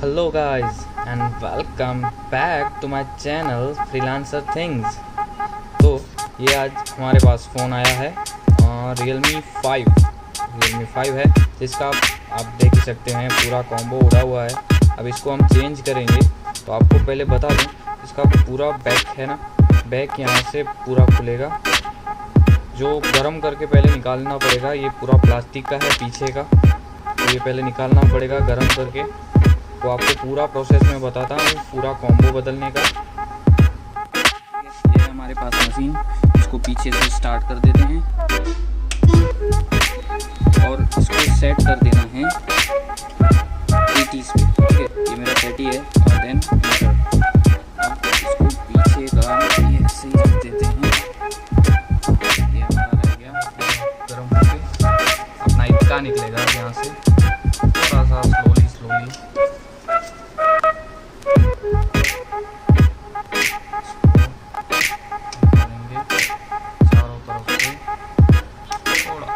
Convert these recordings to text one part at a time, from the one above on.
Hello guys and welcome back to my channel Freelancer Things। तो ये आज हमारे पास फ़ोन आया है Realme 5 है, जिसका आप देख ही सकते हैं पूरा कॉम्बो उड़ा हुआ है। अब इसको हम चेंज करेंगे तो आपको पहले बता दूं, इसका पूरा बैक है ना, बैक यहाँ से पूरा खुलेगा, जो गर्म करके पहले निकालना पड़ेगा। ये पूरा प्लास्टिक का है पीछे का, तो ये पहले निकालना पड़ेगा गर्म करके। तो आपको पूरा प्रोसेस मैं बताता हूँ, पूरा कॉम्बो बदलने का। ये है हमारे पास मशीन, इसको पीछे से स्टार्ट कर देते हैं और इसको सेट कर देना है 80s पे। ठीक है, ये मेरा 30 है और देन एंटर। अब इसको पीछे का ये ऐसे ही रख देते हैं। ये हमारा रह गया गर्म होके, अपना इतना निकलेगा यहाँ से, थोड़ा सा स्लोली चारों तरफ से थोड़ा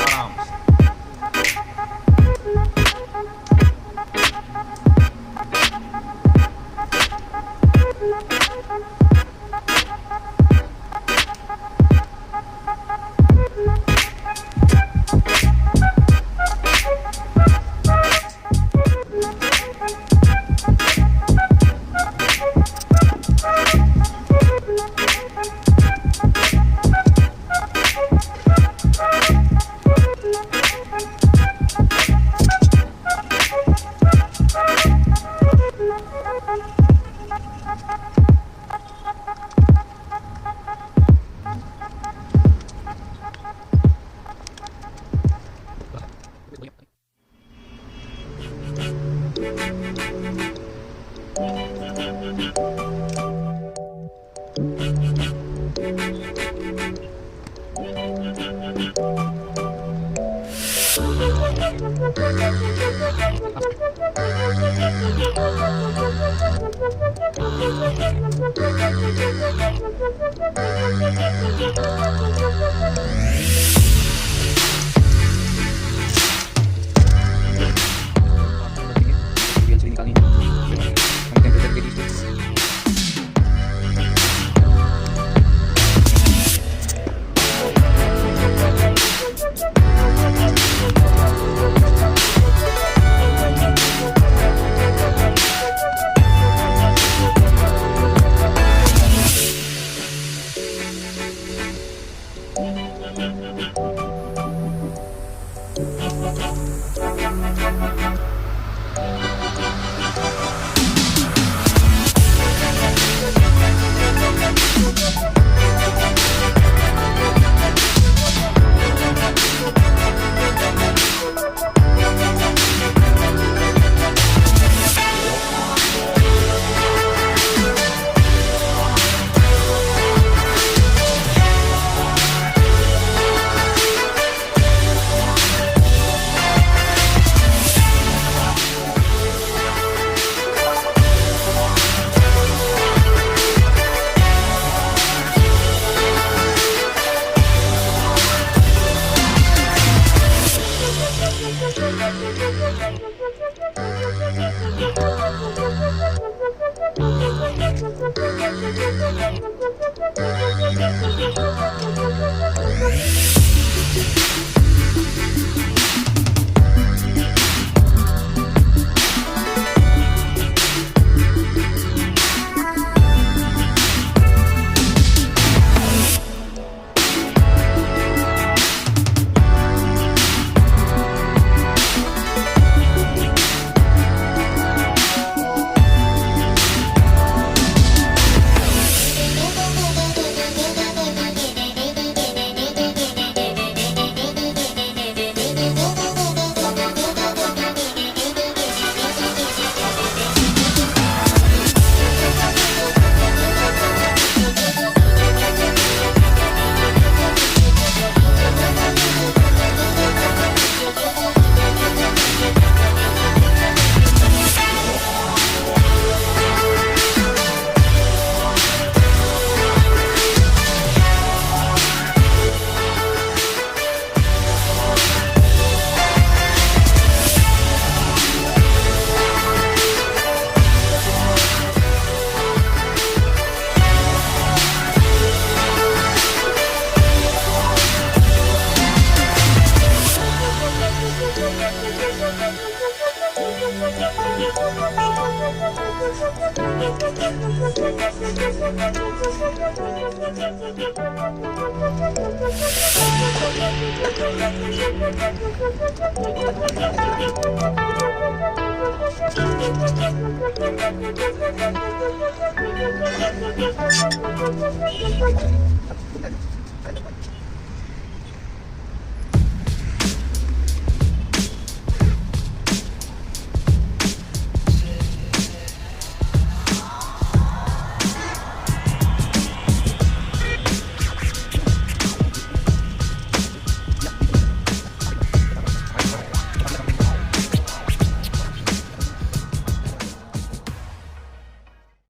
आराम से।